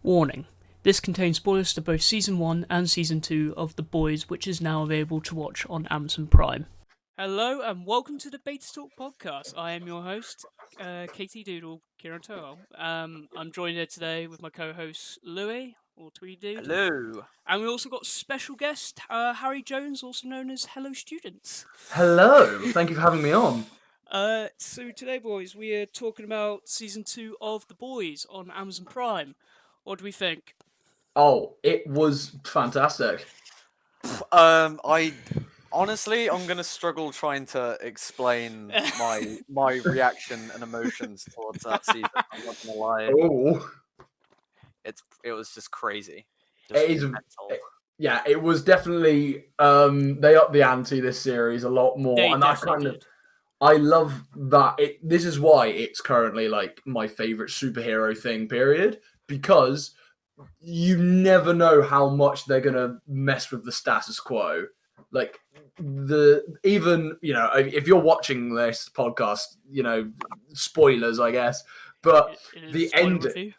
Warning. This contains spoilers to both Season 1 and Season 2 of The Boys, which is now available to watch on Amazon Prime. Hello and welcome to the Betatalk podcast. I am your host, Katie Doodle Kiranto. I'm joined here today with my co-host, Lewi, or Tweedy Dude. Hello. And we also got special guest, Harry Jones, also known as Hello Students. Hello, thank you for having me on. So today, boys, we are talking about Season 2 of The Boys on Amazon Prime. What do we think? Oh, it was fantastic. I honestly, I'm gonna struggle trying to explain my reaction and emotions towards that season. I'm not gonna lie. Oh, It was just crazy. it is. Yeah, it was definitely. They upped the ante this series a lot more, They and I love that. This is why it's currently like my favorite superhero thing. Period, because you never know how much they're gonna mess with the status quo. Like even if you're watching this podcast, spoilers, I guess, but the ending.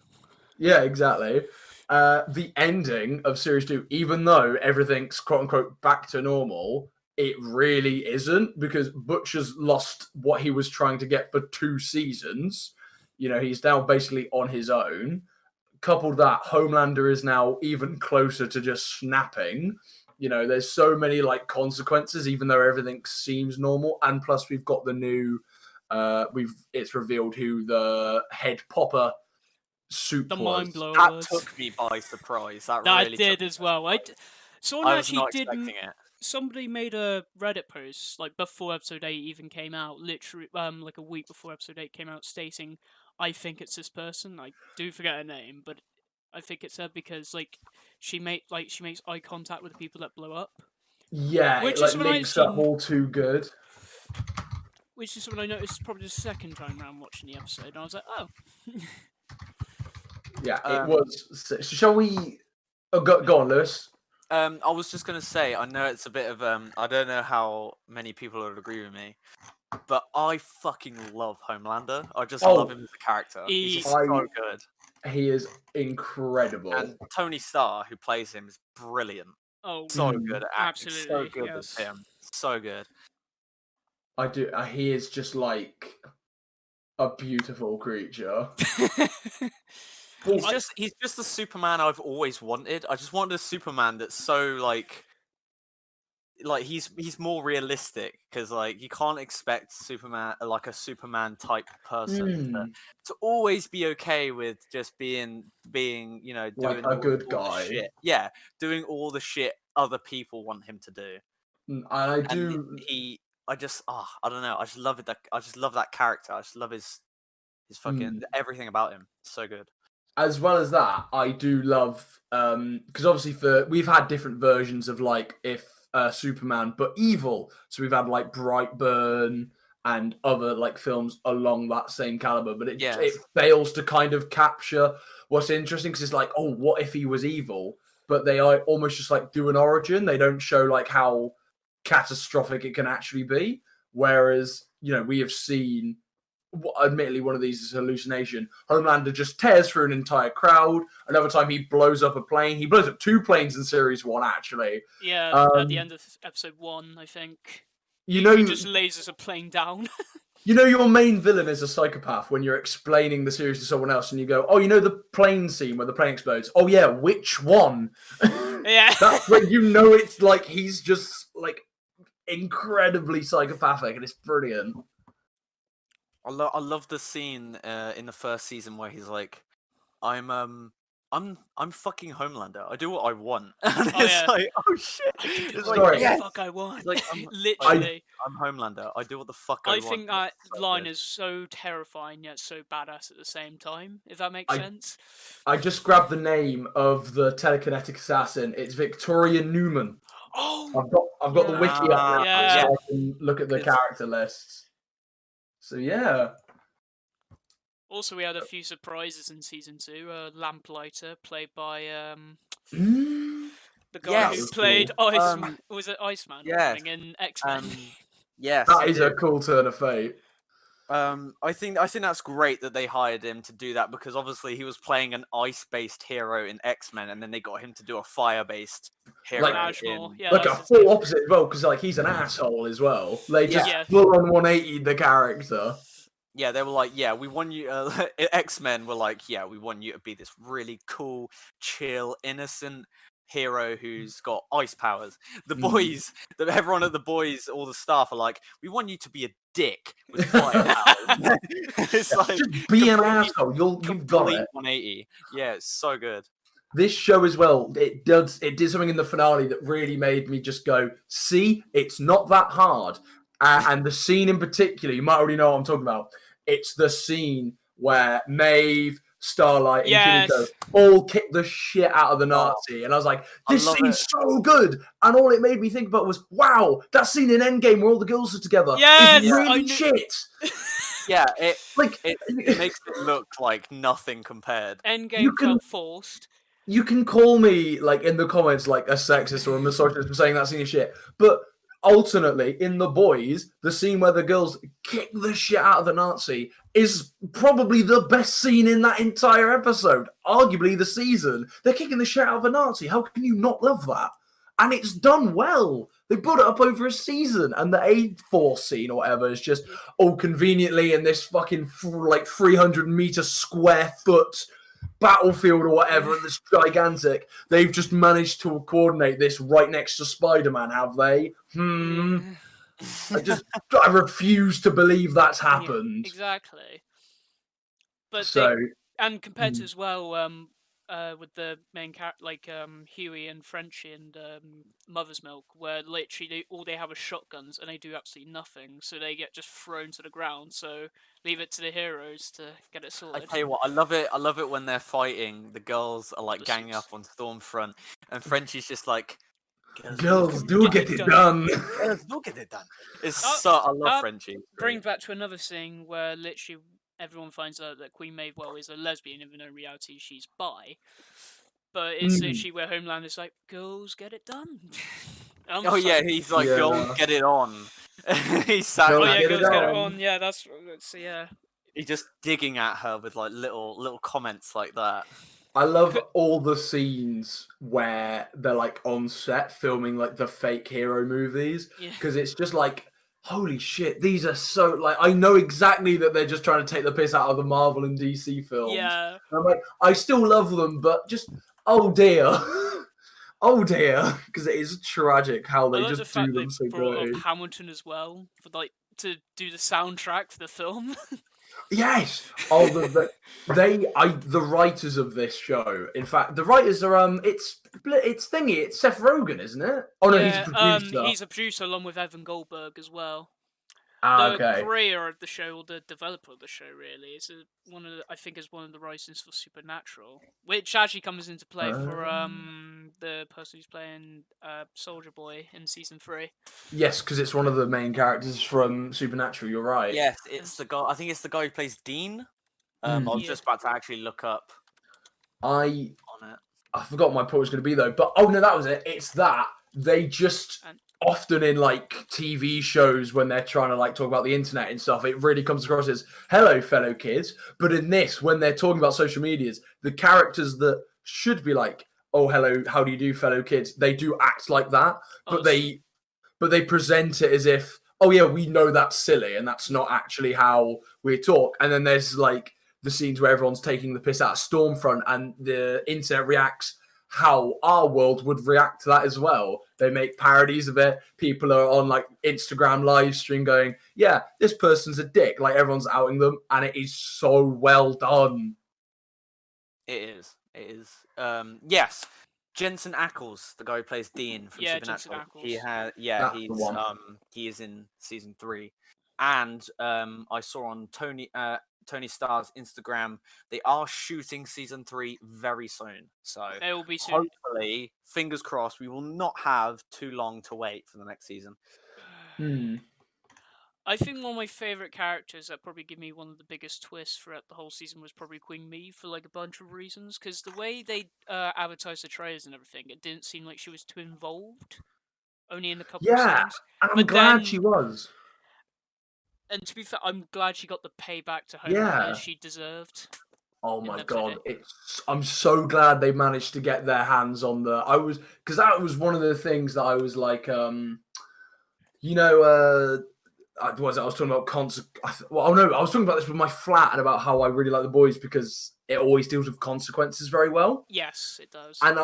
Yeah, exactly. The ending of series 2, even though everything's quote unquote back to normal, it really isn't, because Butcher's lost what he was trying to get for 2 seasons. He's now basically on his own. Coupled that, Homelander is now even closer to just snapping. There's so many consequences, even though everything seems normal. And plus, we've got the new. It's revealed who the head popper suit was. Mind blower that took me by surprise. That really did as well. I was not expecting it. Somebody made a Reddit post before episode 8 even came out, literally a week before episode 8 came out, stating, "I think it's this person." I do forget her name, but I think it's her because she makes eye contact with the people that blow up. Yeah, which it links up all too good. Which is something I noticed probably the second time around watching the episode, and I was like, oh. Yeah, it was. Shall we? Go on, Lewis. I was just gonna say, I know it's a bit of I don't know how many people would agree with me, but I fucking love Homelander. I just love him as a character. He's so good. He is incredible. And Tony Starr, who plays him, is brilliant. Oh, so good at acting. Absolutely, so good as him. So good. I do. He is just like a beautiful creature. He's just the Superman I've always wanted. I just wanted a Superman that's so like he's more realistic, because you can't expect Superman, a Superman type person to always be okay with just being doing a good guy. Shit. Yeah, doing all the shit other people want him to do. And I don't know. I just love it. I just love that character. I just love his fucking everything about him. So good. As well as that, I do love because obviously we've had different versions of Superman, but evil. So we've had Brightburn and other films along that same caliber, but it fails to kind of capture what's interesting, because it's what if he was evil? But they are almost just do an origin. They don't show how catastrophic it can actually be. Whereas we have seen. Admittedly, one of these is hallucination. Homelander just tears through an entire crowd. Another time, he blows up a plane. He blows up 2 planes in series 1, actually. Yeah, at the end of episode 1, I think. He just lasers a plane down. Your main villain is a psychopath when you're explaining the series to someone else, and you go, "Oh, the plane scene where the plane explodes. Oh yeah, which one?" Yeah, that's when it's he's just incredibly psychopathic, and it's brilliant. I love the scene in the first season where he's like, I'm fucking Homelander. I do what I want. And oh shit. It's fuck I want. Literally. I'm Homelander. I do what the fuck I want. I think that line is so terrifying yet so badass at the same time, if that makes sense. I just grabbed the name of the telekinetic assassin. It's Victoria Newman. Oh, I've got the wiki up now, so I can look at the character lists. So yeah. Also, we had a few surprises in season 2. Lamplighter, played by the guy who played Iceman. Was it Iceman? Yeah. In X-Men. Yes. That is a cool turn of fate. I think that's great that they hired him to do that, because obviously he was playing an ice-based hero in X-Men, and then they got him to do a fire-based hero like a full opposite as well, because like he's an asshole as well. They just full on 180 the character. Yeah, they were like, yeah, we want you. X-Men were like, yeah, we want you to be this really cool, chill, innocent hero who's got ice powers. The boys, everyone at the boys, all the staff are like, we want you to be a dick with fire powers. It's like, just be an asshole. You've got it. 180. Yeah, it's so good. This show as well, it did something in the finale that really made me just go, see, it's not that hard. And the scene in particular, you might already know what I'm talking about. It's the scene where Maeve, Starlight, and Kimiko all kick the shit out of the Nazi. And I was like, this scene's so good. And all it made me think about was, wow, that scene in Endgame where all the girls are together is really shit. Yeah, it makes it look like nothing compared. Endgame felt forced. You can call me, like, in the comments, like, a sexist or a misogynist for saying that scene is shit. But alternately, in The Boys, the scene where the girls kick the shit out of the Nazi is probably the best scene in that entire episode. Arguably the season. They're kicking the shit out of a Nazi. How can you not love that? And it's done well. They put it up over a season, and the A-Force scene or whatever is just conveniently in this fucking like 300-meter square foot battlefield or whatever, and this gigantic. They've just managed to coordinate this right next to Spider-Man, have they? I refuse to believe that's happened. Yeah, exactly. But so, and compared to as well, with the main character, like Huey and Frenchie and Mother's Milk, where literally all they have are shotguns and they do absolutely nothing, so they get just thrown to the ground. So leave it to the heroes to get it sorted. I tell you what, I love it when they're fighting. The girls are like ganging up on Stormfront, and Frenchie's just like, girls do get it done. Girls do get it done. I love Frenchie. Bring back to another thing where literally everyone finds out that Queen Maeve is a lesbian, even though in reality she's bi. But it's literally where Homelander's like, girls get it done. He's like, girls get it on. He's girls get it on. Yeah, that's He's just digging at her with like little comments like that. I love all the scenes where they're like on set filming like the fake hero movies, because it's just like, holy shit, these are so, like, I know exactly that they're just trying to take the piss out of the Marvel and DC films. Yeah. And I'm like, I still love them, but just, oh dear. Oh dear. Because it is tragic how they just do them so great. Hamilton as well, for like, to do the soundtrack for the film. Yes. Oh, the writers of this show. In fact, the writers are it's Seth Rogen, isn't it? Oh no, he's a producer. He's a producer along with Evan Goldberg as well. Okay. The creator of the show, or the developer of the show, really, is one of the writers for Supernatural, which actually comes into play for the person who's playing Soldier Boy in season 3. Yes, because it's one of the main characters from Supernatural. You're right. Yes, it's the guy. I think it's the guy who plays Dean. I was just about to actually look up. I forgot my point was going to be though, but no, that was it. It's that they just. Often in like TV shows when they're trying to like talk about the internet and stuff, it really comes across as hello fellow kids. But in this, when they're talking about social medias, the characters that should be like, oh hello, how do you do fellow kids, they do act like that, but they present it as if, oh yeah, we know that's silly and that's not actually how we talk. And then there's like the scenes where everyone's taking the piss out of Stormfront and the internet reacts how our world would react to that as well. They make parodies of it. People are on like Instagram live stream going, yeah, this person's a dick. Like everyone's outing them, and it is so well done. It is. Yes. Jensen Ackles, the guy who plays Dean from Supernatural. He is in season 3. And I saw on Tony Starr's Instagram, they are shooting season 3 very soon. So they will be soon. Hopefully, fingers crossed, we will not have too long to wait for the next season. I think one of my favourite characters that probably give me one of the biggest twists throughout the whole season was probably Queen Maeve, for like a bunch of reasons. Because the way they advertised the trailers and everything, it didn't seem like she was too involved. Only in a couple of scenes. I'm glad she was. And to be fair, I'm glad she got the payback to Homelander she deserved. Oh my god, I'm so glad they managed to get their hands on because that was one of the things that I was like, you know, I was talking about I was talking about this with my flat and about how I really like The Boys because it always deals with consequences very well. Yes, it does. And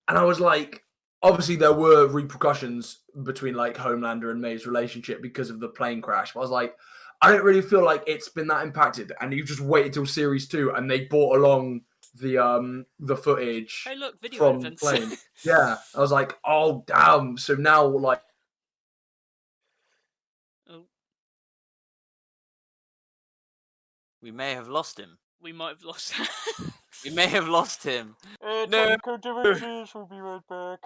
I was like, obviously there were repercussions between like Homelander and Maeve's relationship because of the plane crash. But I was like, I don't really feel like it's been that impacted. And you just waited till series 2 and they brought along the footage from the plane. Yeah, I was like, oh damn. So now like. We may have lost him. We might have lost him. We may have lost him. No. We'll be right back.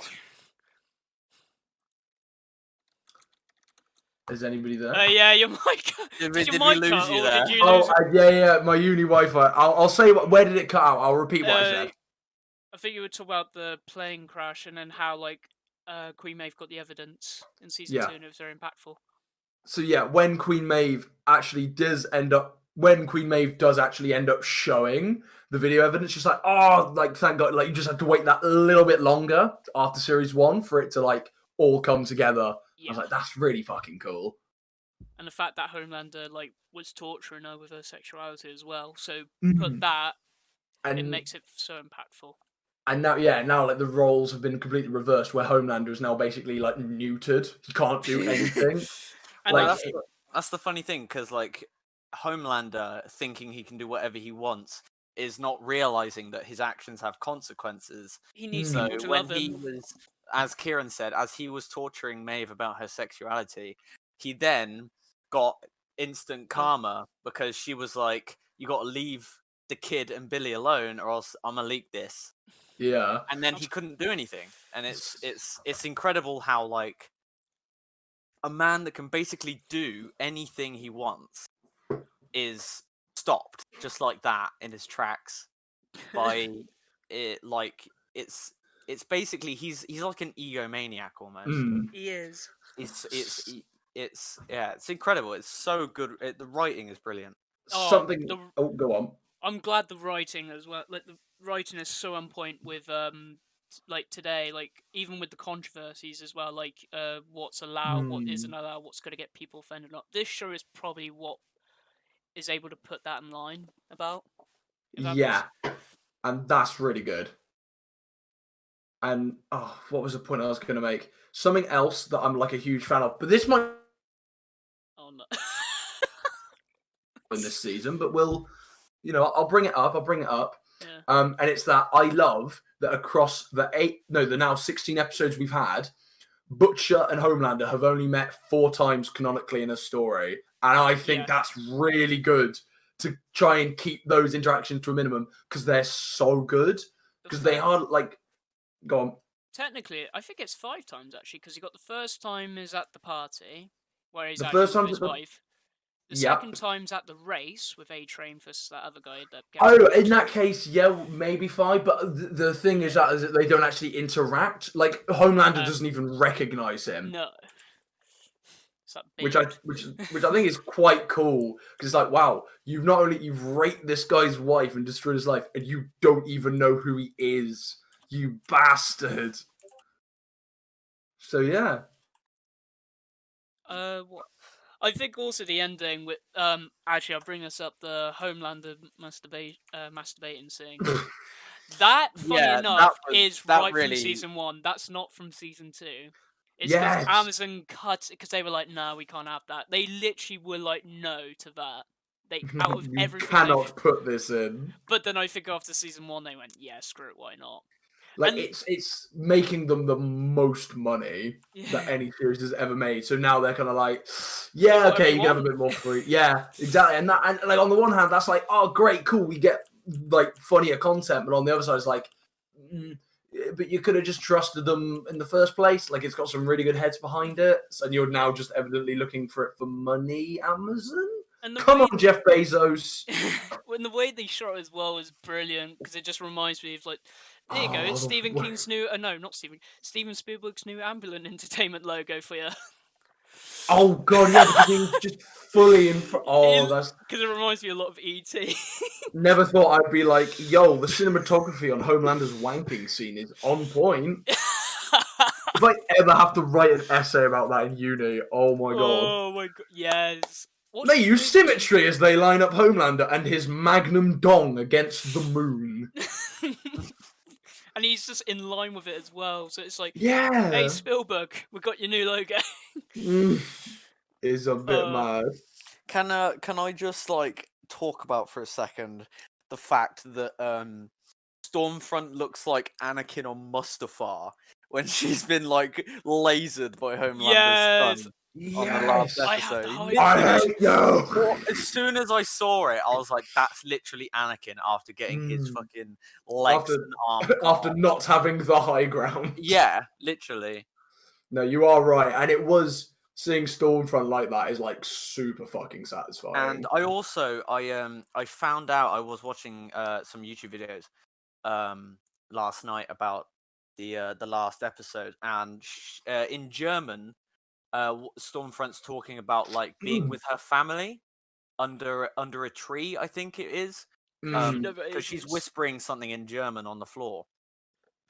Is anybody there? Yeah, your mic. Did we lose you there? Yeah, my uni Wi-Fi. I'll say where did it cut out? I'll repeat what I said. I think you were talking about the plane crash and then how like Queen Maeve got the evidence in season 2 and it was very impactful. So yeah, when Queen Maeve does end up showing the video evidence, just like, oh, like thank God, like you just have to wait that little bit longer after series 1 for it to like all come together. Yeah. I was like, that's really fucking cool. And the fact that Homelander like was torturing her with her sexuality as well, so put that, and it makes it so impactful. And now like the roles have been completely reversed, where Homelander is now basically like neutered. He can't do anything. And like, that's the funny thing, because like Homelander thinking he can do whatever he wants is not realizing that his actions have consequences. He needs people to love him. He was, as Kieran said, as he was torturing Maeve about her sexuality, he then got instant karma because she was like, "You got to leave the kid and Billy alone, or else I'm gonna leak this." Yeah. And then he couldn't do anything, and it's incredible how like a man that can basically do anything he wants is stopped just like that in his tracks by it. Like it's basically he's like an egomaniac almost. He is. It's incredible. It's so good. The writing is brilliant. Go on. I'm glad the writing as well. Like the writing is so on point with like today, like even with the controversies as well, like what's allowed, what isn't allowed, what's going to get people offended. This show is probably what is able to put that in line about. Yeah, and that's really good. And what was the point I was going to make? Something else that I'm like a huge fan of, but this might no. in this season, but I'll bring it up. Yeah. And it's that I love that across the now 16 episodes we've had, Butcher and Homelander have only met 4 times canonically in a story. And I think that's really good to try and keep those interactions to a minimum because they're so good. Because they are like, go on. Technically, I think it's 5 times actually, because you got the first time is at the party, where he's the actually first with his wife. The second time's at the race with A-Train versus that other guy. In that case, maybe 5. But the thing is that they don't actually interact. Like Homelander doesn't even recognize him. No. Which I think is quite cool because it's like, wow, you've raped this guy's wife and destroyed his life, and you don't even know who he is, you bastard. So yeah. What? I think also the ending with actually I'll bring this up, the Homelander masturbating scene. That funny enough is right from season 1. That's not from season 2. It's because Amazon cut because they were like, no, we can't have that. They literally were like, no to that. They out of everything. You cannot put this in. But then I think after season 1 they went, yeah, screw it, why not? Like it's making them the most money that any series has ever made. So now they're kind of like, yeah, okay, you can have a bit more free. Yeah, exactly. And like on the one hand, that's like, oh, great, cool, we get like funnier content. But on the other side, it's like, but you could have just trusted them in the first place. Like it's got some really good heads behind it, and you're now just evidently looking for it for money, Amazon. Come on, Jeff Bezos. When the way they shot it as well was brilliant because it just reminds me of like, there you go, it's Stephen King's new, Steven Spielberg's new Ambulant Entertainment logo for you. Oh god, yeah, because he was just fully in front. Oh, that's because it reminds me a lot of ET. never thought I'd be like, yo, the cinematography on Homelander's wanking scene is on point. If I ever have to write an essay about that in uni, oh my god. Oh my god, yes. They use symmetry as they line up Homelander and his magnum dong against the moon. And he's just in line with it as well. So it's like, Yeah. hey Spielberg, we got your new logo. Is a bit mad. Can I just like talk about for a second the fact that Stormfront looks like Anakin on Mustafar when she's been like lasered by Homelander's son on the last episode. I hate you. As soon as I saw it, I was like, "That's literally Anakin after getting his fucking legs and arms after not having the high ground." Yeah, literally. No, you are right, and it was seeing Stormfront like that is like super fucking satisfying. And I also I found out I was watching some YouTube videos last night about the last episode, and in German, Stormfront's talking about like being with her family under a tree. I think it is because she's whispering something in German on the floor,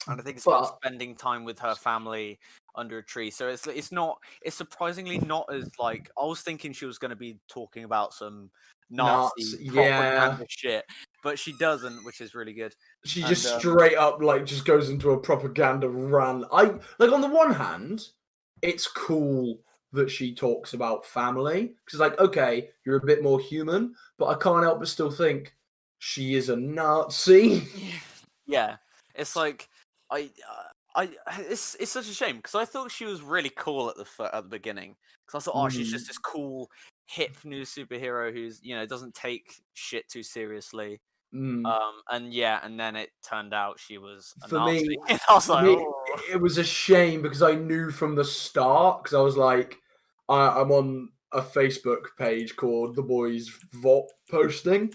and I think it's about spending time with her family under a tree. So it's surprisingly not as like I was thinking she was going to be talking about some Nazi propaganda shit, but she doesn't, which is really good. She just straight up like just goes into a propaganda rant. I like on the one hand, it's cool that she talks about family because like okay, you're a bit more human, but I can't help but still think she is a Nazi. Yeah, it's like it's such a shame because I thought she was really cool at the beginning because I thought oh she's just this cool hip new superhero who's doesn't take shit too seriously. And then it turned out she was a Nazi. Me, I was like, it was a shame because I knew from the start because I was like, I'm on a Facebook page called The Boys Vault Posting,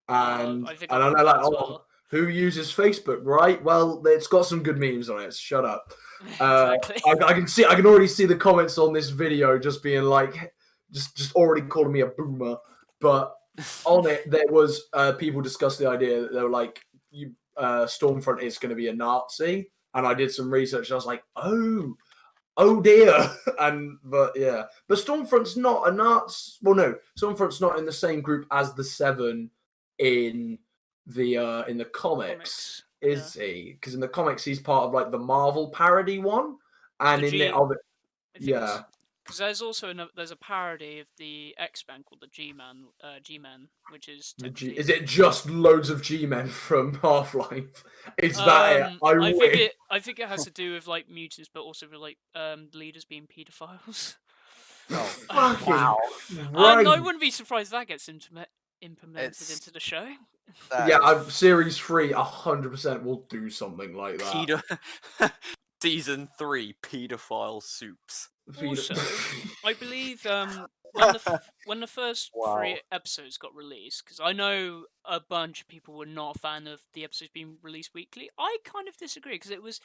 and I know like who uses Facebook, right? Well, it's got some good memes on it. Shut up. Exactly. I can already see the comments on this video just being like, just already calling me a boomer. But on it, there was people discussed the idea that they were like, Stormfront is going to be a Nazi, and I did some research. And I was like, oh dear. But Stormfront's not a Nazi. Well, no, Stormfront's not in the same group as the Seven in the comics. Is he? Because in the comics he's part of like the Marvel parody one, and because there's also there's a parody of the X-Men called the G-Men, which is is it just loads of G-Men from Half-Life? Is that it? I think it has to do with like mutants, but also with like leaders being paedophiles. Wow! Right. I wouldn't be surprised if that gets implemented into the show. Series 3 100% will do something like that. Season 3 pedophile soups. Also, I believe when the first 3 episodes got released, because I know a bunch of people were not a fan of the episodes being released weekly. I kind of disagree because it was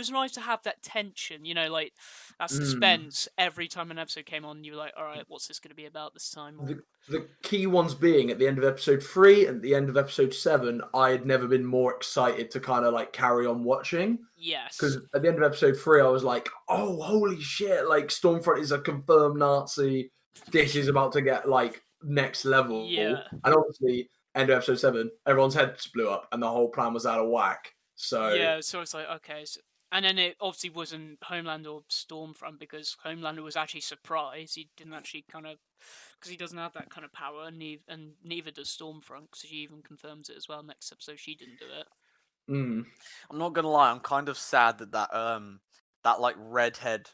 nice to have that tension, like that suspense every time an episode came on. You were like, all right, what's this going to be about this time? The key ones being at the end of episode 3 and the end of episode 7, I had never been more excited to kind of like carry on watching. Yes. Because at the end of episode 3, I was like, oh, holy shit, like Stormfront is a confirmed Nazi. This is about to get like next level. Yeah. And obviously, end of episode 7, everyone's heads blew up and the whole plan was out of whack. So yeah, so it's like, okay. And then it obviously wasn't Homelander or Stormfront because Homelander was actually surprised. He didn't actually because he doesn't have that kind of power, and neither does Stormfront, because she even confirms it as well. Next episode, she didn't do it. I'm not gonna lie, I'm kind of sad that like redhead,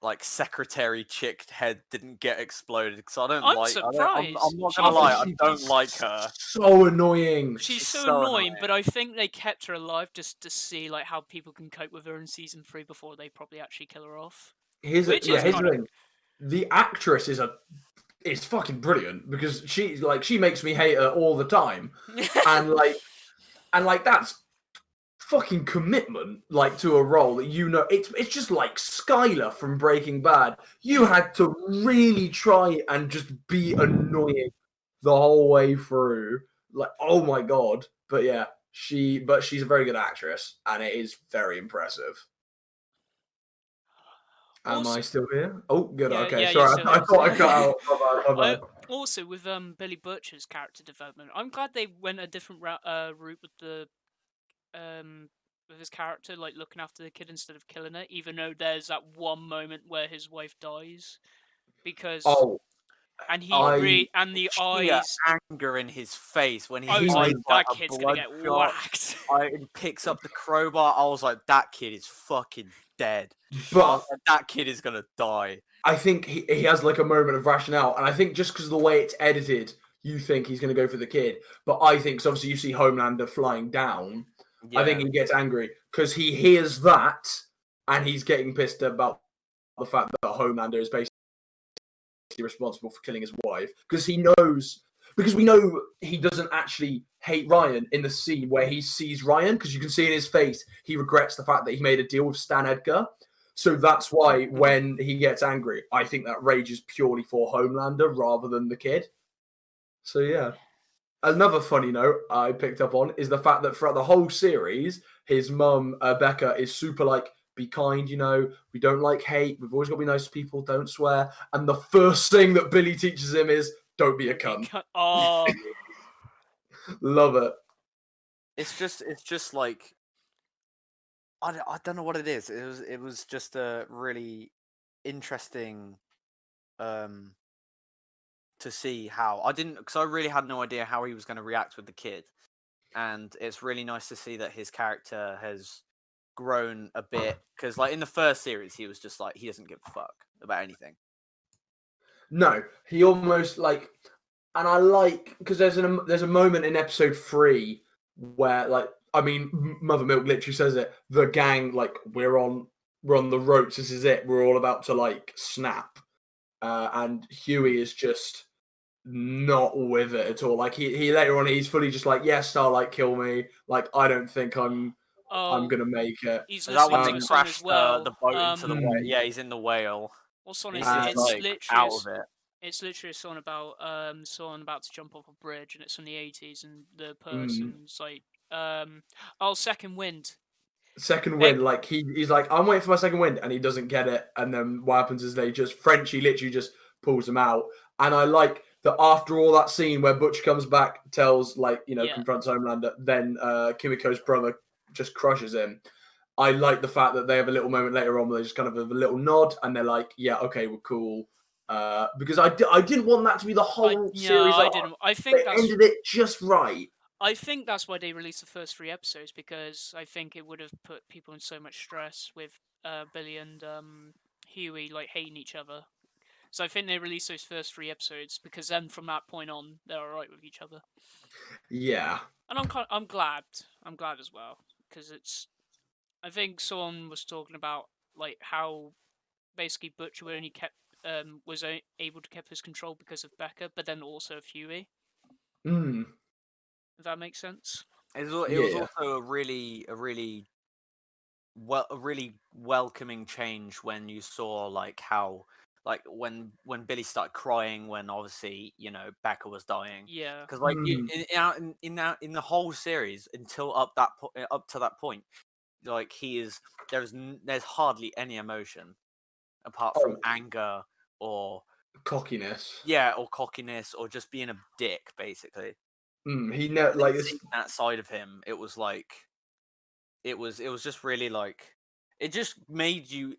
like secretary chick head didn't get exploded because I don't like. Surprised. I'm not gonna lie, I don't like her. So annoying. She's so annoying, but I think they kept her alive just to see like how people can cope with her in season 3 before they probably actually kill her off. Here's the thing: the actress is fucking brilliant because she makes me hate her all the time, and that's fucking commitment, like, to a role that it's just like Skylar from Breaking Bad. You had to really try and just be annoying the whole way through. Like, oh my god. But yeah, she's a very good actress, and it is very impressive. Am I still here? Oh, good. Yeah, okay, yeah, sorry. I thought I cut out. My bad. Also, with Billy Butcher's character development, I'm glad they went a different route with the with his character, like looking after the kid instead of killing her. Even though there's that one moment where his wife dies, because and the eyes, anger in his face when his I was eyes like, that kid's gonna get whacked. He picks up the crowbar. I was like, that kid is fucking dead. But that kid is gonna die. I think he has like a moment of rationale, and I think just because of the way it's edited, you think he's going to go for the kid. But I think, cause obviously, you see Homelander flying down. Yeah. I think he gets angry because he hears that, and he's getting pissed about the fact that Homelander is basically responsible for killing his wife, because we know he doesn't actually hate Ryan in the scene where he sees Ryan, because you can see in his face he regrets the fact that he made a deal with Stan Edgar. So that's why when he gets angry, I think that rage is purely for Homelander rather than the kid. So yeah. Another funny note I picked up on is the fact that throughout the whole series, his mum, Becca, is super like, be kind, we don't like hate, we've always got to be nice to people, don't swear. And the first thing that Billy teaches him is, don't be a cunt. Oh. Love it. It's just like, I don't know what it is. It was just a really interesting to see how because I really had no idea how he was going to react with the kid, and it's really nice to see that his character has grown a bit, because like in the first series he was just like, he doesn't give a fuck about anything. No, he almost like, and I like, because there's a moment in episode 3 where, like, I mean, Mother Milk literally says it. The gang, like, we're on the ropes. This is it. We're all about to like snap, and Huey is just not with it at all. Like he later on, he's fully just like, yes, Starlight, kill me. Like, I don't think I'm gonna make it. He's that when they crashed the boat into the whale. Yeah, he's in the whale. What's on it's literally out of it. It's literally a song about someone about to jump off a bridge, and it's from the 80s, and the person's like, second wind. Second wind, like he's like, I'm waiting for my second wind, and he doesn't get it, and then what happens is Frenchie literally just pulls him out, and I like that after all that scene where Butch comes back, tells confronts Homelander, then Kimiko's brother just crushes him. I like the fact that they have a little moment later on where they just kind of have a little nod, and they're like, yeah, okay, we're cool. Because I didn't want that to be the whole series. I didn't. I think they ended it just right. I think that's why they released the first 3 episodes, because I think it would have put people in so much stress with Billy and Huey like hating each other. So I think they released those first 3 episodes, because then from that point on they're alright with each other. Yeah. And I'm glad. I'm glad as well, because I think someone was talking about like how basically Butcher only kept was able to keep his control because of Becca, but then also of Huey. If that makes sense. It was also a really welcoming change when you saw like how, like when Billy started crying when obviously Becca was dying. Yeah. Because like in the whole series until up to that point, like there's hardly any emotion apart from anger or cockiness. Yeah, or cockiness, or just being a dick, basically. He like that side of him. It was like, it was just really like, it just made you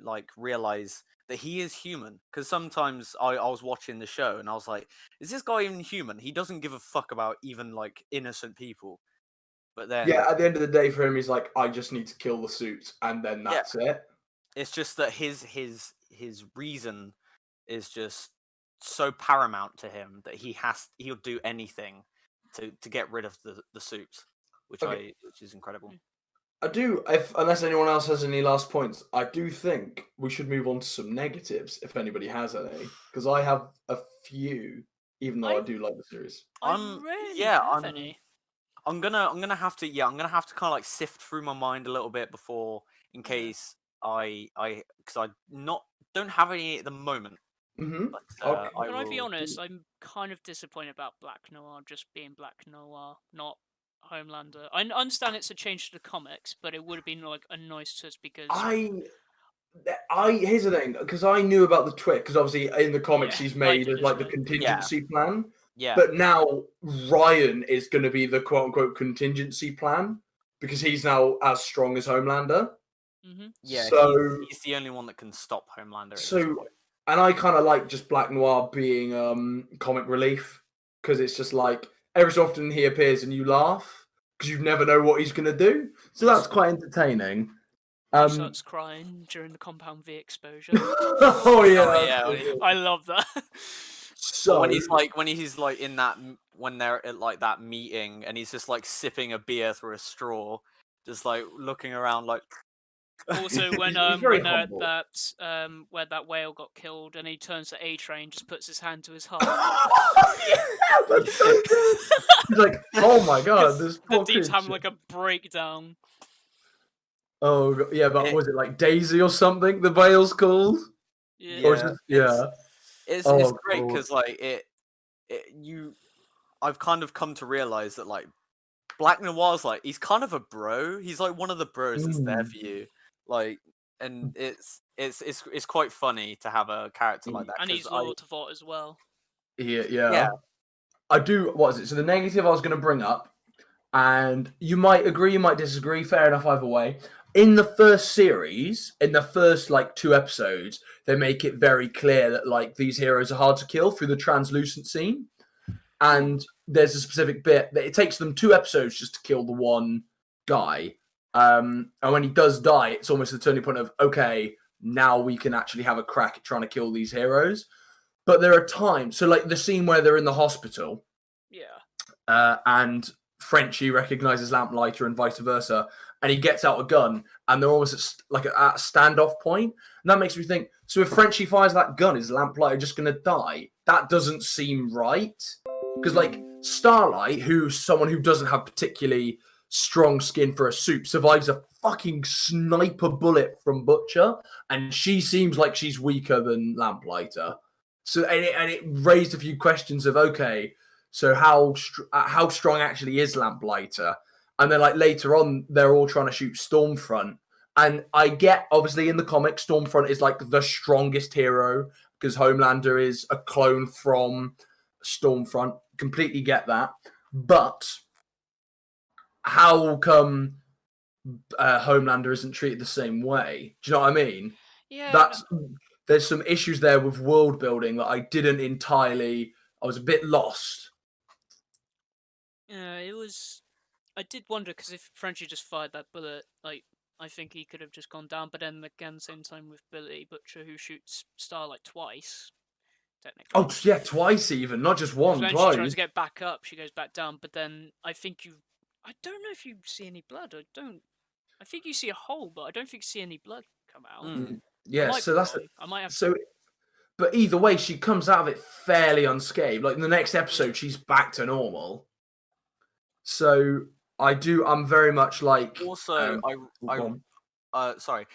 like realize that he is human. Because sometimes I was watching the show and I was like, is this guy even human? He doesn't give a fuck about even like innocent people. But then at the end of the day, for him, he's like, I just need to kill the suit, and then that's it. It's just that his reason is just so paramount to him that he'll do anything to get rid of the suit, which is incredible. I do, unless anyone else has any last points, I do think we should move on to some negatives, if anybody has any, because I have a few, even though I do like the series. Any. I'm gonna have to kind of like sift through my mind a little bit before, in case because I don't have any at the moment. Mm-hmm. But Okay. Can I be honest? I'm kind of disappointed about Black Noir just being Black Noir, not Homelander. I understand it's a change to the comics, but it would have been like a nice twist because Here's the thing, because I knew about the twist, because obviously in the comics Yeah, she's I made did as as like the well. contingency plan, yeah, but now Ryan is going to be the quote unquote contingency plan because he's now as strong as Homelander. yeah, So he's the only one that can stop Homelander at this so, point. and I kind of like just Black Noir being comic relief because it's just like every so often he appears and you laugh because you never know what he's going to do. So that's quite entertaining. He starts crying during the Compound V exposure. Oh yeah, I love that. So when he's like in that when they're at like that meeting and he's just like sipping a beer through a straw, just like looking around like. Also, when He's very they're at humble. that where that whale got killed, and he turns to A-Train, just puts his hand to his heart. Yeah, that's so good. He's like, oh my god, this the poor Deep's having creature. like a breakdown. Oh yeah, but was it like Daisy or something? The whale's called. Yeah. Or is it, yeah. It's Oh, great God. because like I've kind of come to realize that like Black Noir's like he's kind of a bro. He's like one of the bros that's there for you, like, and it's quite funny to have a character like that. And he's loyal to Vought as well. Yeah. I do. What is it? So the negative I was going to bring up, and you might agree, you might disagree. Fair enough, either way. In the first series, in the first like 2 episodes, they make it very clear that like these heroes are hard to kill through the translucent scene, and there's a specific bit that it takes them 2 episodes just to kill the one guy. And when he does die, it's almost the turning point of okay, now we can actually have a crack at trying to kill these heroes. But there are times, so like the scene where they're in the hospital, and Frenchie recognizes Lamplighter and vice versa, and he gets out a gun, and they're almost at a standoff point. And that makes me think, so if Frenchie fires that gun, is Lamplighter just going to die? That doesn't seem right. Because, like, Starlight, who's someone who doesn't have particularly strong skin for a suit, survives a fucking sniper bullet from Butcher, and she seems like she's weaker than Lamplighter. So, and it raised a few questions of, okay, so how strong actually is Lamplighter? And then like later on, they're all trying to shoot Stormfront. And I get, obviously, in the comics, Stormfront is like the strongest hero because Homelander is a clone from Stormfront. Completely get that. But how come Homelander isn't treated the same way? Do you know what I mean? Yeah. There's some issues there with world building that I didn't entirely. I was a bit lost. Yeah, it was. I did wonder because if Frenchie just fired that bullet, like I think he could have just gone down. But then again, same time with Billy Butcher, who shoots Starlight twice, technically. Oh yeah, twice even, not just one. When twice. she tries to get back up, she goes back down. But then I think I don't know if you see any blood. I think you see a hole, but I don't think you see any blood come out. Yeah, so that's I might have. But either way, she comes out of it fairly unscathed. Like in the next episode, she's back to normal. So I'm very much like. Also, sorry,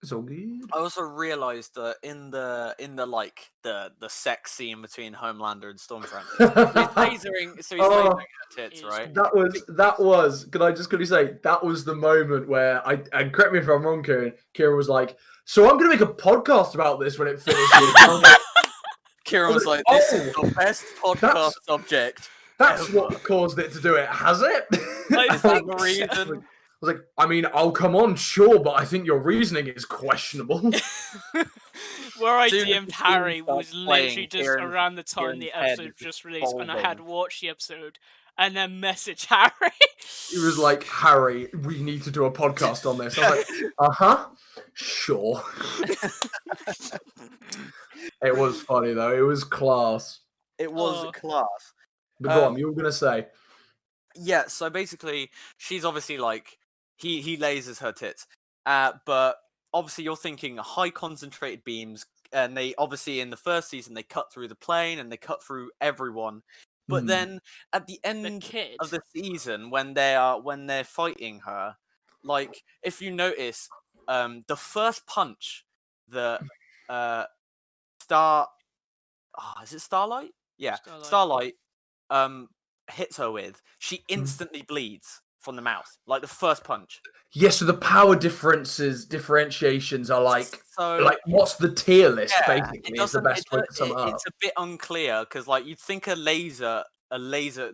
It's all good. I also realized that in the like the sex scene between Homelander and Stormfront, he's lasering her tits, right? That was. Can I just quickly say that was the moment where and correct me if I'm wrong, Kieran. Kieran was like, "So I'm going to make a podcast about this when it finishes." Kieran was like, "This is the best podcast subject." That's what caused it to do it, has it? Is that the reason? I was like, I mean, I'll come on, sure, but I think your reasoning is questionable. Where I DM'd Harry was literally just around the time the episode just released, and I had watched the episode, and then messaged Harry. He was like, Harry, we need to do a podcast on this. I was like, sure. It was funny, though. It was class. It was class. But go on, you were going to say. Yeah, so basically, she's obviously like, he lasers her tits. But obviously you're thinking high concentrated beams, and they obviously in the first season, they cut through the plane and they cut through everyone. But then at the end of the season, when they're fighting her, like if you notice, the first punch that is it Starlight? Yeah, Starlight hits her with, she instantly bleeds from the mouth, like the first punch. Yes, so the power differentiations are like So what's the tier list? yeah, Basically, is the best way to sum it up. It's a bit unclear because like you'd think a laser,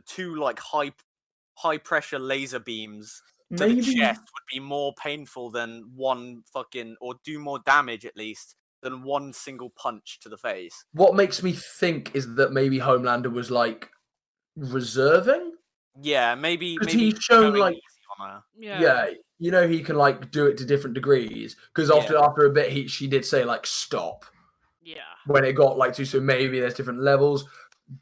two like high pressure laser beams to the chest would be more painful than one fucking, or do more damage at least than one single punch to the face. What makes me think is that maybe Homelander was like reserving. Yeah, maybe he's shown like on her. Yeah, you know, he can like do it to different degrees because after a bit she did say like stop. Yeah. When it got like so maybe there's different levels,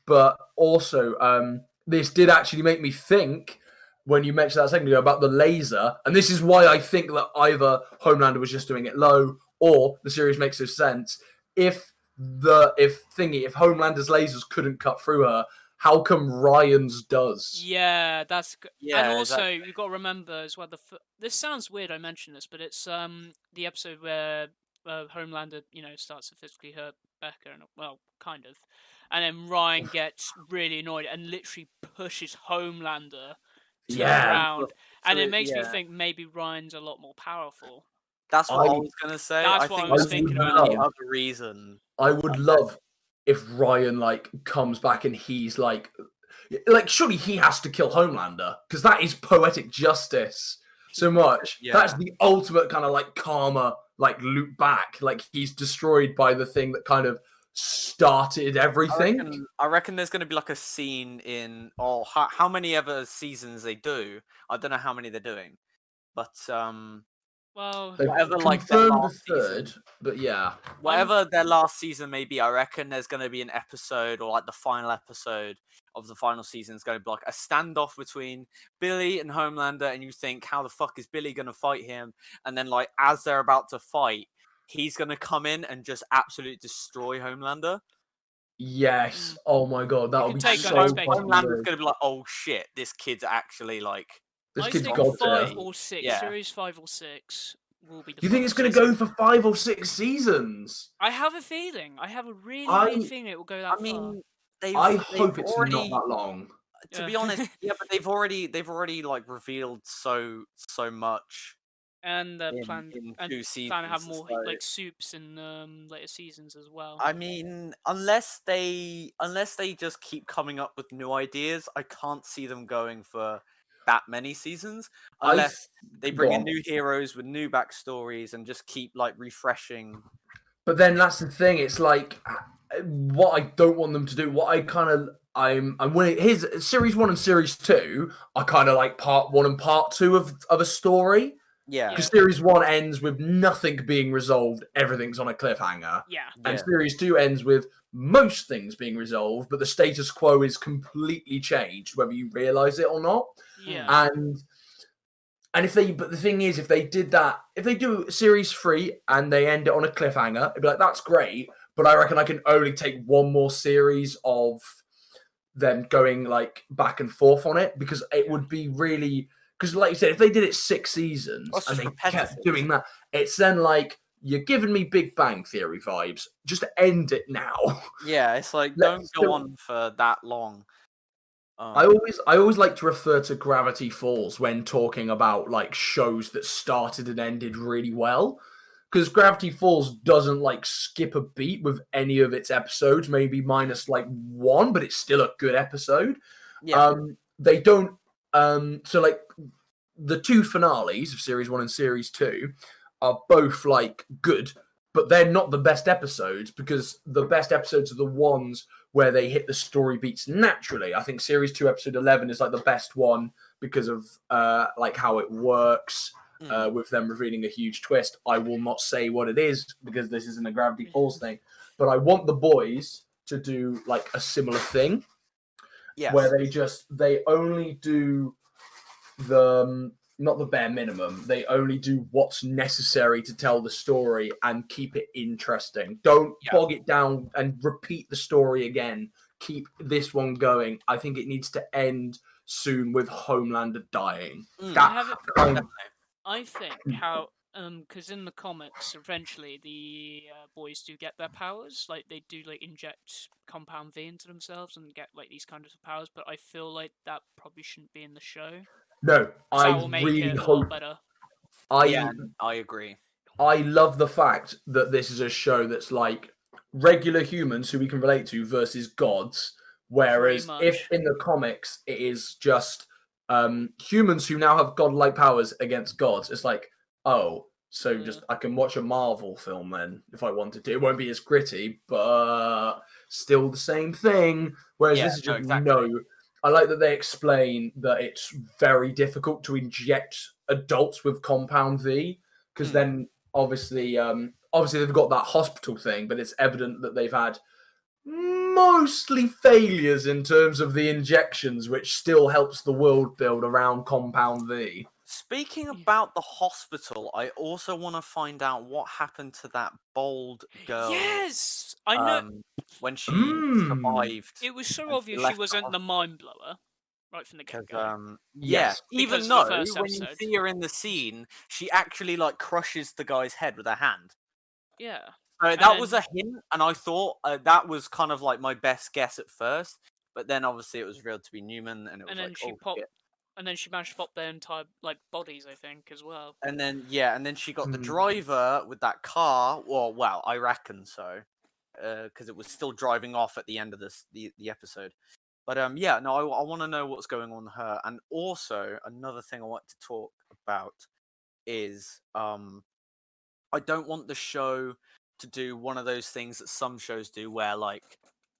but also this did actually make me think when you mentioned that a second ago about the laser, and this is why I think that either Homelander was just doing it low or the series makes no sense. If Homelander's lasers couldn't cut through her, how come Ryan's does? Yeah, that's yeah. And also, you've got to remember as well. This sounds weird. I mentioned this, but it's the episode where Homelander, starts to physically hurt Becca, and kind of, and then Ryan gets really annoyed and literally pushes Homelander to the ground, and it makes me think maybe Ryan's a lot more powerful. That's what I was gonna say. That's I what think I was thinking the about. only other reason. I would love if Ryan like comes back and he's like surely he has to kill Homelander because that is poetic justice so much. Yeah. That's the ultimate kind of like karma, like loop back. Like he's destroyed by the thing that kind of started everything. I reckon there's going to be like a scene in how many ever seasons they do. I don't know how many they're doing, but well, whatever, like confirmed the third season. But yeah, whatever their last season may be, I reckon there's going to be an episode or like the final episode of the final season is going to be like a standoff between Billy and Homelander, and you think, how the fuck is Billy going to fight him? And then like as they're about to fight, he's going to come in and just absolutely destroy Homelander. Yes. Oh my god, that would be so Homelander's going to be like, oh shit, this kid's actually like. This I kid's think got 5 or 6. Series 5 or 6 will be the. You think it's going to go for 5 or 6 seasons? I have a feeling. I have a really weird feeling it will go that far. I hope it's not that long. To be honest, yeah, but they've already like revealed so much. And they're plan to have more like soups in later seasons as well. I mean, unless they just keep coming up with new ideas, I can't see them going for that many seasons unless they bring in new heroes with new backstories and just keep like refreshing. But then that's the thing. It's like what I don't want them to do. What I kind of I'm winning. His series 1 and series 2 are kind of like part 1 and part 2 of a story. Yeah. Because series 1 ends with nothing being resolved. Everything's on a cliffhanger. Yeah. And series 2 ends with most things being resolved, but the status quo is completely changed, whether you realize it or not. Yeah. And but the thing is, if they did that, if they do series 3 and they end it on a cliffhanger, it'd be like, that's great. But I reckon I can only take one more series of them going like back and forth on it, because it would be really, because like you said, if they did it 6 seasons and they kept doing that, it's then like, you're giving me Big Bang Theory vibes. Just end it now. Yeah, it's like, don't go on for that long. I always like to refer to Gravity Falls when talking about like shows that started and ended really well, because Gravity Falls doesn't like skip a beat with any of its episodes, maybe minus like 1, but it's still a good episode. Yeah. They don't. So like the 2 finales of series 1 and series 2 are both like good, but they're not the best episodes, because the best episodes are the ones where they hit the story beats naturally. I think series 2 episode 11 is like the best one because of like how it works with them revealing a huge twist. I will not say what it is because this isn't a Gravity Falls thing, but I want the boys to do like a similar thing. Yes. Where they only do the not the bare minimum. They only do what's necessary to tell the story and keep it interesting. Don't bog it down and repeat the story again. keep this one going. I think it needs to end soon with Homelander dying. I think how because in the comics, eventually the boys do get their powers. Like they do inject Compound V into themselves and get these kinds of powers. But I feel like that probably shouldn't be in the show. No, I that will make really it a hope. lot better. I agree. I love the fact that this is a show that's like regular humans who we can relate to versus gods. Whereas if in the comics it is just humans who now have godlike powers against gods, it's like, oh, so just I can watch a Marvel film then if I wanted to. It won't be as gritty, but still the same thing. Whereas this is just no. I like that they explain that it's very difficult to inject adults with Compound V because then obviously they've got that hospital thing, but it's evident that they've had mostly failures in terms of the injections, which still helps the world build around Compound V. Speaking about the hospital, I also want to find out what happened to that bald girl. Yes, I know. When she survived, it was so obvious she wasn't the mind blower. Right from the get-go. Yes. Even though when you see her in the scene, she actually crushes the guy's head with her hand. Yeah. That was a hint, and I thought that was kind of my best guess at first. But then obviously it was revealed to be Newman, and it was and then she managed to pop their entire bodies, I think, as well. And then she got the driver with that car. Well, I reckon so, because it was still driving off at the end of the episode. But I want to know what's going on with her. And also another thing I want to talk about is I don't want the show to do one of those things that some shows do, where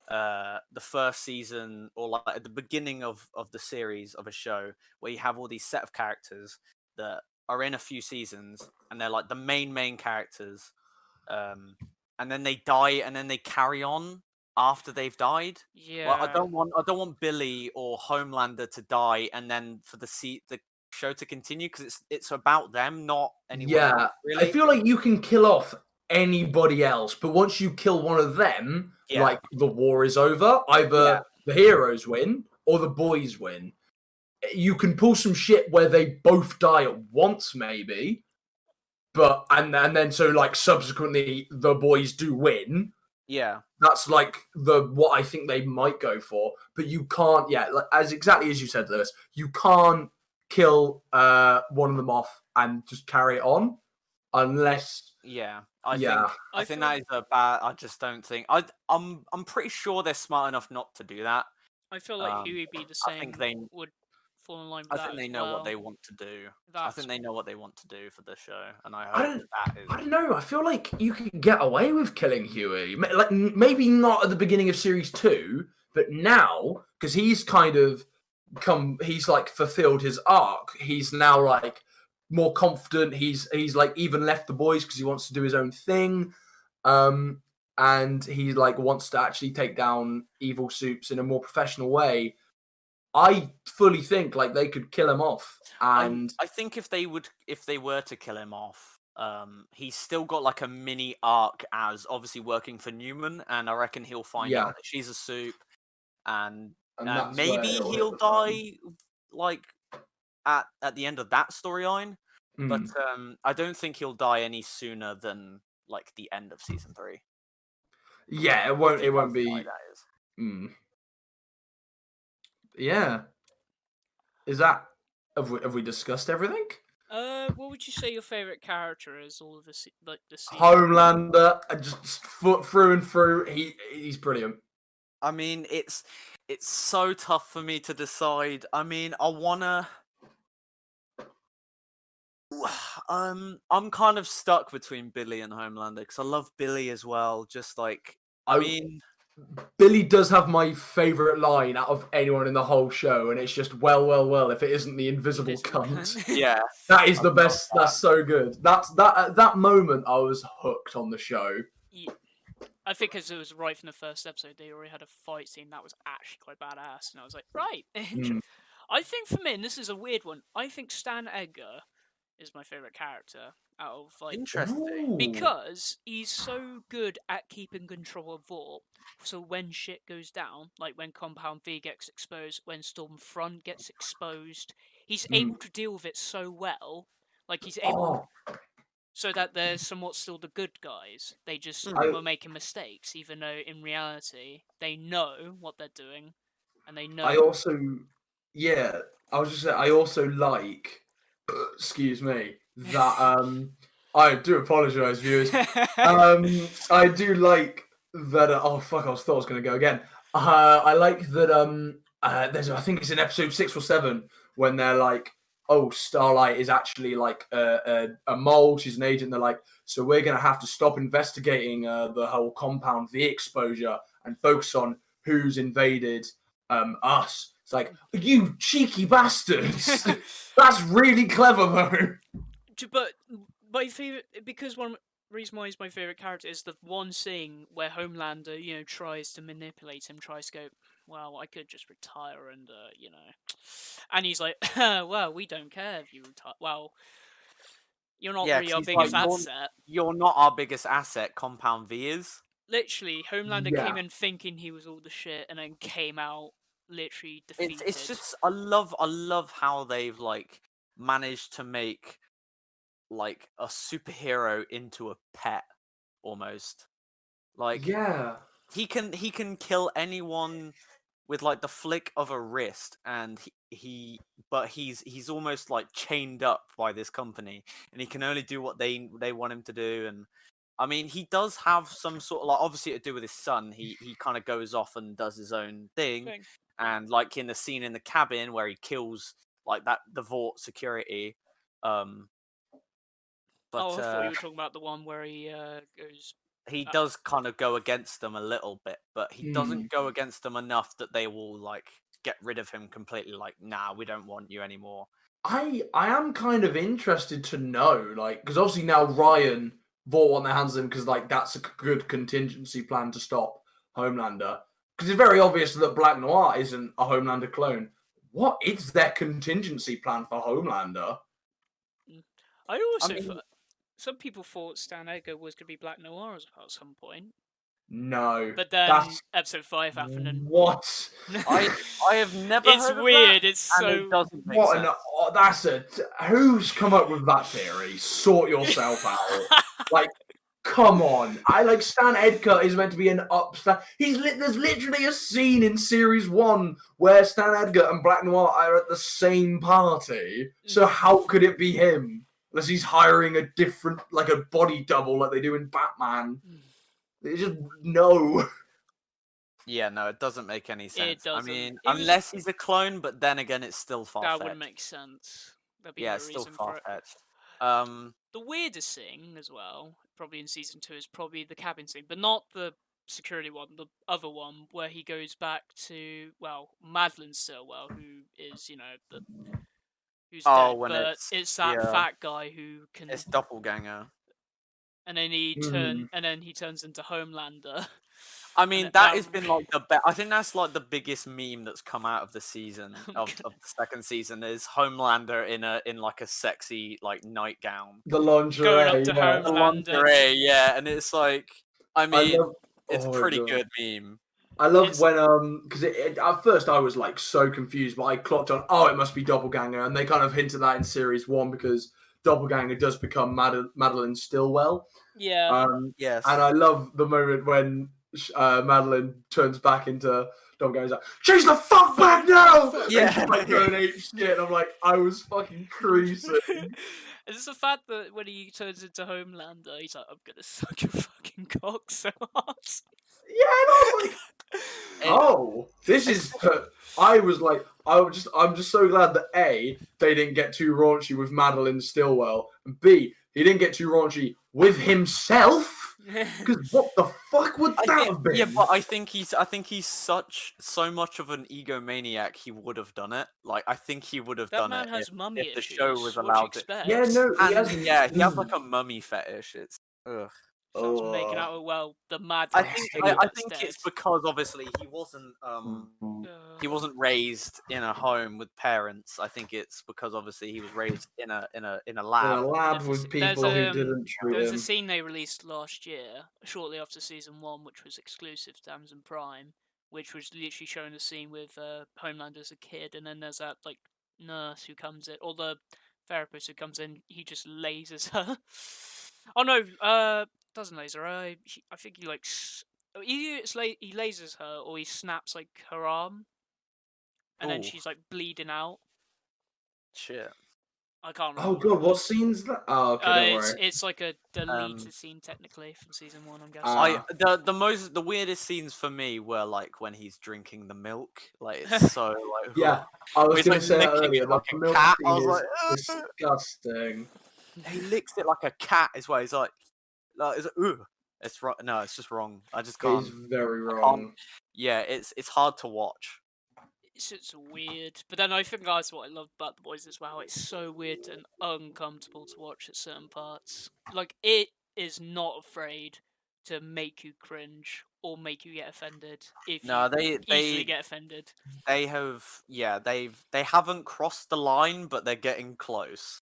the first season or at the beginning of the series of a show, where you have all these set of characters that are in a few seasons and they're the main characters, and then they die and then they carry on after they've died. Yeah. Well, I don't want Billy or Homelander to die and then for the show to continue, because it's about them, not anyone else, really. I feel like you can kill off anybody else, but once you kill one of them, the war is over. Either the heroes win or the boys win. You can pull some shit where they both die at once, maybe, but and then so subsequently the boys do win. Yeah, that's what I think they might go for. But you can't, as exactly as you said, Lewis, you can't kill one of them off and just carry it on unless. I think that is a bad. I just don't think. I'm pretty sure they're smart enough not to do that. I feel like Huey be the same. I think they would fall in line with that. I think they know what they want to do. I think they know what they want to do for the show, and I hope that is. I don't know. I feel like you could get away with killing Huey. Maybe not at the beginning of series 2, but now because he's kind of he's fulfilled his arc. He's now more confident. He's even left the boys because he wants to do his own thing. And he wants to actually take down evil Supes in a more professional way. I fully think they could kill him off. And I think if they were to kill him off, he's still got a mini arc as obviously working for Newman, and I reckon he'll find out that she's a Supe, and maybe he'll die at the end of that storyline. But I don't think he'll die any sooner than the end of season 3. Yeah, it won't be. Yeah. Is that have we discussed everything? What would you say your favorite character is? All of the season? Homelander, just through and through. He's brilliant. I mean, it's so tough for me to decide. I mean, I wanna. I'm kind of stuck between Billy and Homelander because I love Billy as well. Just Billy does have my favorite line out of anyone in the whole show, and it's just well. If it isn't the invisible cunt, yeah, that is the best. That's so good. That's that. At that moment, I was hooked on the show. Yeah. I think because it was right from the first episode, they already had a fight scene that was actually quite badass, and I was like, right. I think for me, and this is a weird one, I think Stan Edgar is my favorite character out of like. Interesting. Because he's so good at keeping control of Vought. So when shit goes down, like when Compound V gets exposed, when Stormfront gets exposed, he's able to deal with it so well. Like he's able, so that they're somewhat still the good guys. They just were making mistakes, even though in reality they know what they're doing, and they know. I also, I was just saying, I also like, excuse me, that I do apologise, viewers. I do like that. Oh fuck! I thought I was going to go again. I like that. There's, I think it's in episode 6 or 7 when they're like, "Oh, Starlight is actually like a mole. She's an agent." They're like, "So we're going to have to stop investigating the whole Compound V exposure and focus on who's invaded us." It's like, you cheeky bastards. That's really clever, though. But my favorite, because one reason why he's my favorite character is the one scene where Homelander, tries to manipulate him, tries to go, well, I could just retire and, and he's like, well, we don't care if you retire. Well, you're not really our biggest asset. You're not our biggest asset. Compound V is. Literally, Homelander came in thinking he was all the shit, and then came out literally defeated. It's just I love how they've like managed to make like a superhero into a pet almost. Like he can kill anyone with like the flick of a wrist, and he's almost like chained up by this company, and he can only do what they want him to do. And I mean, he does have some sort of like, obviously to do with his son. He kind of goes off and does his own thing. And like in the scene in the cabin where he kills like the Vought security. But I thought you were talking about the one where he goes. He does kind of go against them a little bit, but he doesn't go against them enough that they will like get rid of him completely. Like, nah, we don't want you anymore. I am kind of interested to know, like, because obviously now Ryan Vought on their hands of him because like that's a good contingency plan to stop Homelander. Because it's very obvious that Black Noir isn't a Homelander clone. What is their contingency plan for Homelander? Some people thought Stan Edgar was going to be Black Noir at some point. No. But then episode 5 happened and... What? I have never It's heard weird, of that, it's so... It doesn't make sense. Who's come up with that theory? Sort yourself out. Like, come on. Stan Edgar is meant to be an upstart. There's literally a scene in series 1 where Stan Edgar and Black Noir are at the same party. So how could it be him? Unless he's hiring a different, like a body double like they do in Batman. They just, no. Yeah, no, it doesn't make any sense. It doesn't. I mean, unless he's a clone, but then again, it's still far-fetched. That wouldn't make sense. It's still far-fetched. The weirdest thing as well, probably in season 2, is probably the cabin scene, but not the security one, the other one where he goes back to, Madeline Stillwell, who is, who's dead, but it's that fat guy who can... It's Doppelganger. And then he turns into Homelander. I mean, that has been like the best. I think that's like the biggest meme that's come out of the season of the second season is Homelander in like a sexy like nightgown. The lingerie, going up to Homelander. The lingerie, yeah, and it's like, I mean, it's pretty good meme. I love when because at first I was like so confused, but I clocked on. Oh, it must be Doppelganger, and they kind of hinted that in series 1 because Doppelganger does become Madeline Stillwell. Yeah. Yes. And I love the moment when Madeline turns back into Doppelganger. He's like, "She's the fuck back now!" Yeah. And she's like going ape shit. And I'm like, I was fucking creasing. Is this the fact that when he turns into Homelander, he's like, "I'm gonna suck your fucking cock so hard." Yeah, and I was like, oh, this is. I'm just so glad that A, they didn't get too raunchy with Madeline Stillwell, and B, he didn't get too raunchy with himself. Because what the fuck would that have been? Yeah, but I think he's so much of an egomaniac. He would have done it. Like I think he would have done it if the show was allowed to. Yeah, no, he has like a mummy fetish. It's ugh. starts making out, well, the Mad I Hatter think is dead. it's because obviously he wasn't raised in a home with parents. I think it's because obviously he was raised in a lab. In a lab Yeah, with there's people who didn't treat there was him. a scene they released last year, shortly after season 1, which was exclusive to Amazon Prime, which was literally showing a scene with Homelander as a kid, and then there's that like nurse who comes in, or the therapist who comes in. He just lasers her. Oh no, doesn't laser her. I think he like he lasers her, or he snaps like her arm, and then Ooh. she's like bleeding out. Shit. I can't Oh remember. god, what scene's that? Oh, okay, don't worry. It's like a deleted scene technically from season 1, I'm guessing. The weirdest scenes for me were like when he's drinking the milk. Like it's so like Yeah, I was he's, going like, to say that licking earlier. it like The a milk cat. I scene was is like, disgusting. he licks it like a cat as well. He's like it's ugh. It's right. No, it's just wrong. I just It can't. is very I wrong. can't. Yeah, it's hard to watch. It's weird, but then I think that's what I love about The Boys as well. It's so weird and uncomfortable to watch at certain parts. Like, it is not afraid to make you cringe or make you get offended if No, you easily get offended. They have, yeah, they haven't crossed the line, but they're getting close.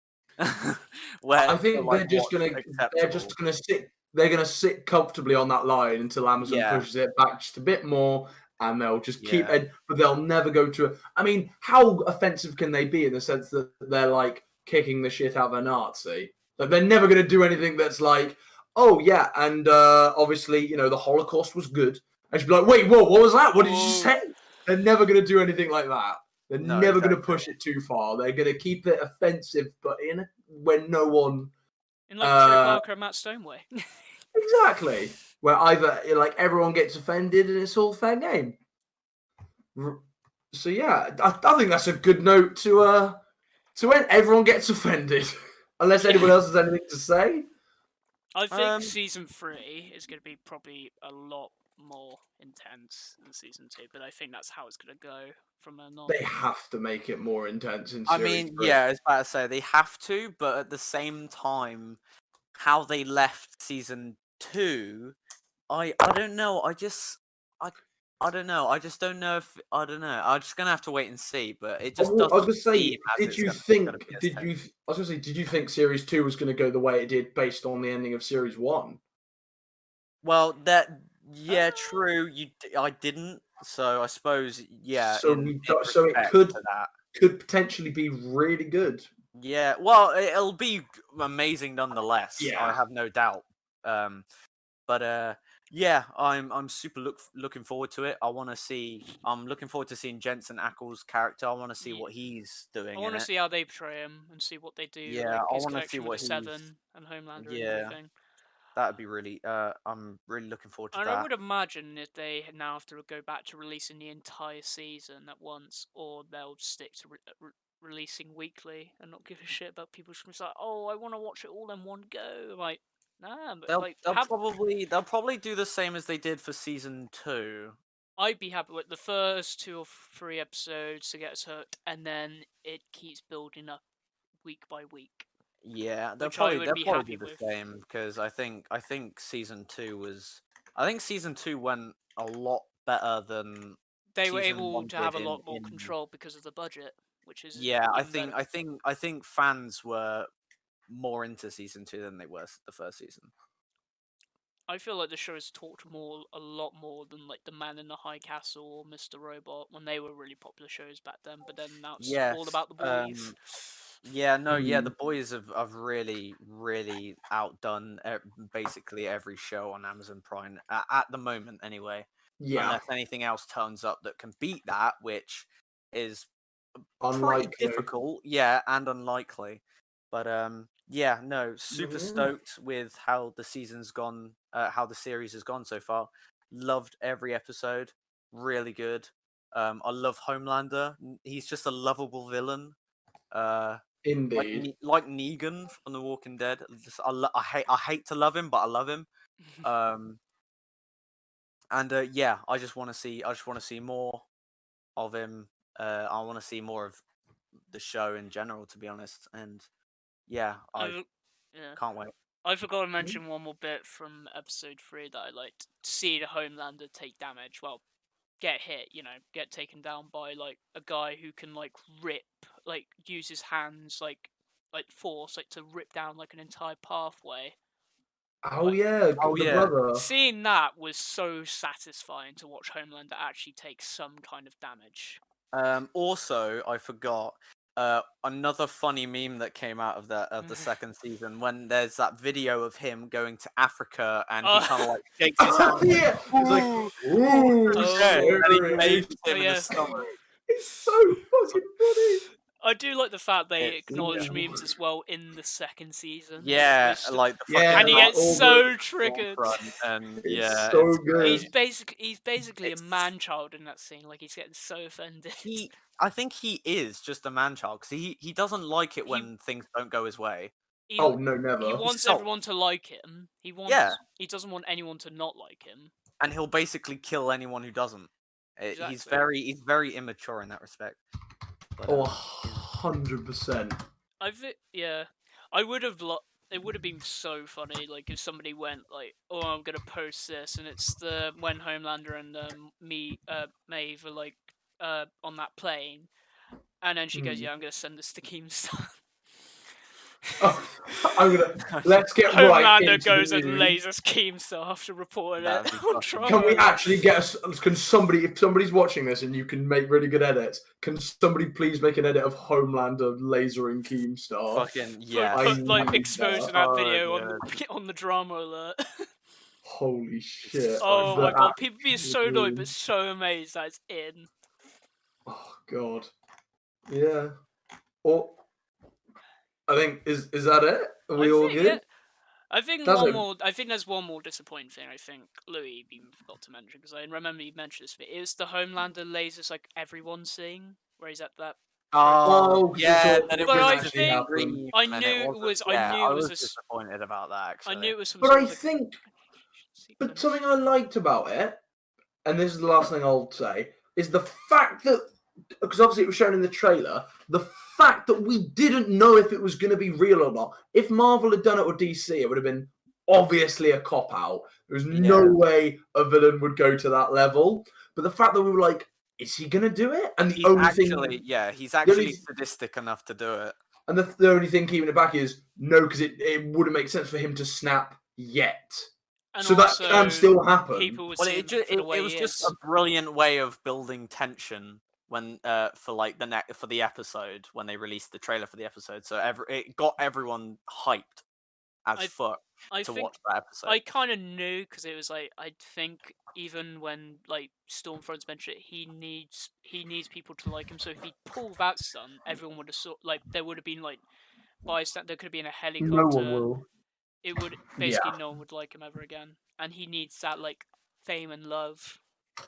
Where I think like, they're just gonna sit. They're gonna sit comfortably on that line until Amazon Yeah. pushes it back just a bit more, and they'll just keep Yeah. it. But they'll never go to. I mean, how offensive can they be in the sense that they're like kicking the shit out of a Nazi? Like they're never gonna do anything that's like, oh yeah, and obviously you know the Holocaust was good. I should be like, wait, whoa, what was that? What did you say? They're never gonna do anything like that. They're never going to push it too far. They're going to keep it offensive, but when no one. In like the Trey Parker and Matt Stone way. Exactly. Where either like everyone gets offended and it's all fair game. So yeah, I think that's a good note to end. Everyone gets offended, unless anyone else has anything to say. I think season 3 is going to be probably a lot more intense than season 2, but I think that's how it's going to go from then on. They have to make it more intense in series 3. Yeah, I was about to say they have to, but at the same time, how they left season 2, I don't know. I don't know. I just don't know if I don't know. I'm just gonna have to wait and see. But it just doesn't. I was gonna say, did you think series 2 was gonna go the way it did based on the ending of series 1? Well, true. I didn't. So I suppose, yeah. So it could potentially be really good. Yeah. Well, it'll be amazing nonetheless. Yeah. I have no doubt. But yeah, I'm super looking forward to it. I'm looking forward to seeing Jensen Ackles' character. I want to see what he's doing. I want to see how they portray him and see what they do. Yeah, like I his want to see connection what with the Seven and Homelander and everything. That'd be really. I'm really looking forward to that. And I would imagine if they now have to go back to releasing the entire season at once, or they'll stick to releasing weekly and not give a shit about people just like, oh, I want to watch it all in one go. Like, nah, but they'll probably do the same as they did for season 2. I'd be happy with the first 2 or 3 episodes to get us hooked, and then it keeps building up week by week. Yeah, they'll probably do the same because I think season 2 went a lot better than they were able to have a lot more control because of the budget, which is I think fans were more into season 2 than they were the first season. I feel like the show has talked a lot more than like The Man in the High Castle or Mr. Robot when they were really popular shows back then. But then now it's all about the boys. The boys have really, really outdone basically every show on Amazon Prime at the moment, anyway. Yeah. Unless anything else turns up that can beat that, which is unlikely. Pretty difficult, and unlikely. But super stoked with how the season's gone, how the series has gone so far. Loved every episode, really good. I love Homelander. He's just a lovable villain. Indeed, like Negan from The Walking Dead. I hate to love him, but I love him. I just want to see more of him. I want to see more of the show in general, to be honest. And I can't wait. I forgot to mention one more bit from episode 3 that I liked. Seeing a Homelander take damage, well, get hit, get taken down by like a guy who can like rip, like use his hands like force, like to rip down like an entire pathway. Oh Like, yeah, the brother. Seeing that was so satisfying to watch Homelander actually take some kind of damage. Also, I forgot another funny meme that came out of the second season when there's that video of him going to Africa and he kind of like shakes his hand. Yeah, it's like, ooh, and he waves him in the stomach. It's so fucking funny. I do like the fact they acknowledge memes as well in the second season. Yeah, like the fucking and he gets so triggered. And it's so good. He's basically a man-child in that scene. Like he's getting so offended. I think he is just a man-child because he doesn't like it when things don't go his way. No, never. He wants everyone to like him. He doesn't want anyone to not like him. And he'll basically kill anyone who doesn't. Exactly. He's very immature in that respect. But, 100%. I would have it would have been so funny, like if somebody went like, "Oh, I'm gonna post this," and it's when Homelander and Maeve are like on that plane, and then she goes, "Yeah, I'm gonna send this to Keemstar." Let's get Homelander goes and lasers Keemstar after reporting it. Can we actually get if somebody's watching this and you can make really good edits, can somebody please make an edit of Homelander lasering Keemstar? Fucking yeah. Put exposing that video on the drama alert. Holy shit. Oh my god, people be so annoyed but so amazed that it's in. Oh god. Yeah. I think is that it? Are we all good? Yeah. I think there's one more disappointing thing. I think Lewi even forgot to mention because I remember you mentioned this. But it was the Homelander lasers like everyone seeing, where he's at that. Oh yeah, but I think I knew it was. I was disappointed about that. Actually. I knew it was some. But something I liked about it, and this is the last thing I'll say, is the fact that, because obviously it was shown in the trailer, the fact that we didn't know if it was going to be real or not. If Marvel had done it or DC, it would have been obviously a cop-out. There was no way a villain would go to that level. But the fact that we were like, is he going to do it? And he's actually sadistic enough to do it. And the only thing keeping it back is, no, because it wouldn't make sense for him to snap yet. And so that can still happen. It was just a brilliant way of building tension when for the episode when they released the trailer for the episode. So it got everyone hyped as fuck to watch that episode. I kind of knew because it was like I think even when like Stormfront's mentioned it, he needs people to like him. So if he pulled that stunt, everyone would have there would have been like bystander. There could have been a helicopter. No one will. It would basically no one would like him ever again, and he needs that like fame and love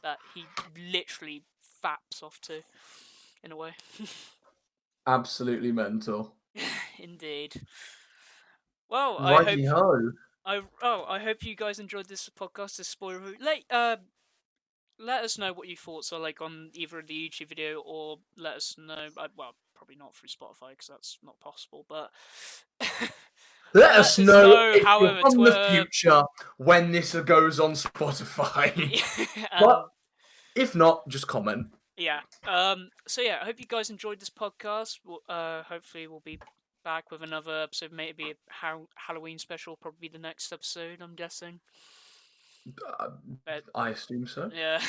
that he literally faps off to, in a way. Absolutely mental. Indeed. Well, I hope you guys enjoyed this podcast, this spoiler review. Let us know what your thoughts are like on either the YouTube video, or let us know. Well, probably not through Spotify because that's not possible, but. Let us know if you're from the future when this goes on Spotify. But if not, just comment. Yeah. So yeah, I hope you guys enjoyed this podcast. Hopefully we'll be back with another episode, maybe a Halloween special, probably the next episode, I'm guessing. I assume so. Yeah.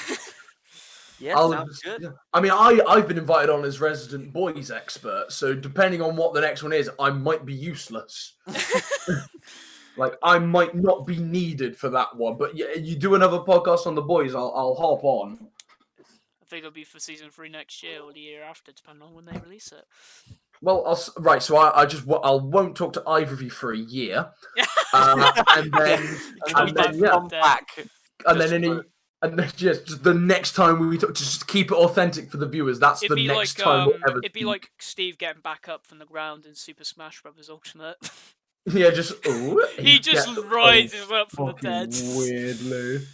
Yeah, sounds good. Yeah. I mean, I've been invited on as resident boys expert, so depending on what the next one is, I might be useless. Like, I might not be needed for that one, but yeah, you do another podcast on the boys, I'll hop on. I think it'll be for season 3 next year or the year after, depending on when they release it. Well, so I won't talk to either of you for a year, and then just the next time we talk, just keep it authentic for the viewers. That's the next time we'll ever. It'd be like Steve getting back up from the ground in Super Smash Bros. Ultimate. Yeah, just he just rises up from the dead. Weirdly.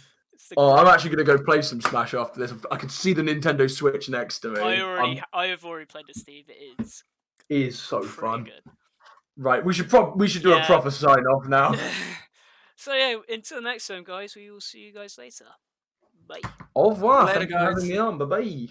I'm actually gonna go play some Smash after this. I can see the Nintendo Switch next to me. I have already played it, Steve. It is so fun. good. Right, we should do a proper sign off now. So yeah, until next time, guys. We will see you guys later. Bye. Au revoir. Later, Thank you for having guys. me on. Bye bye.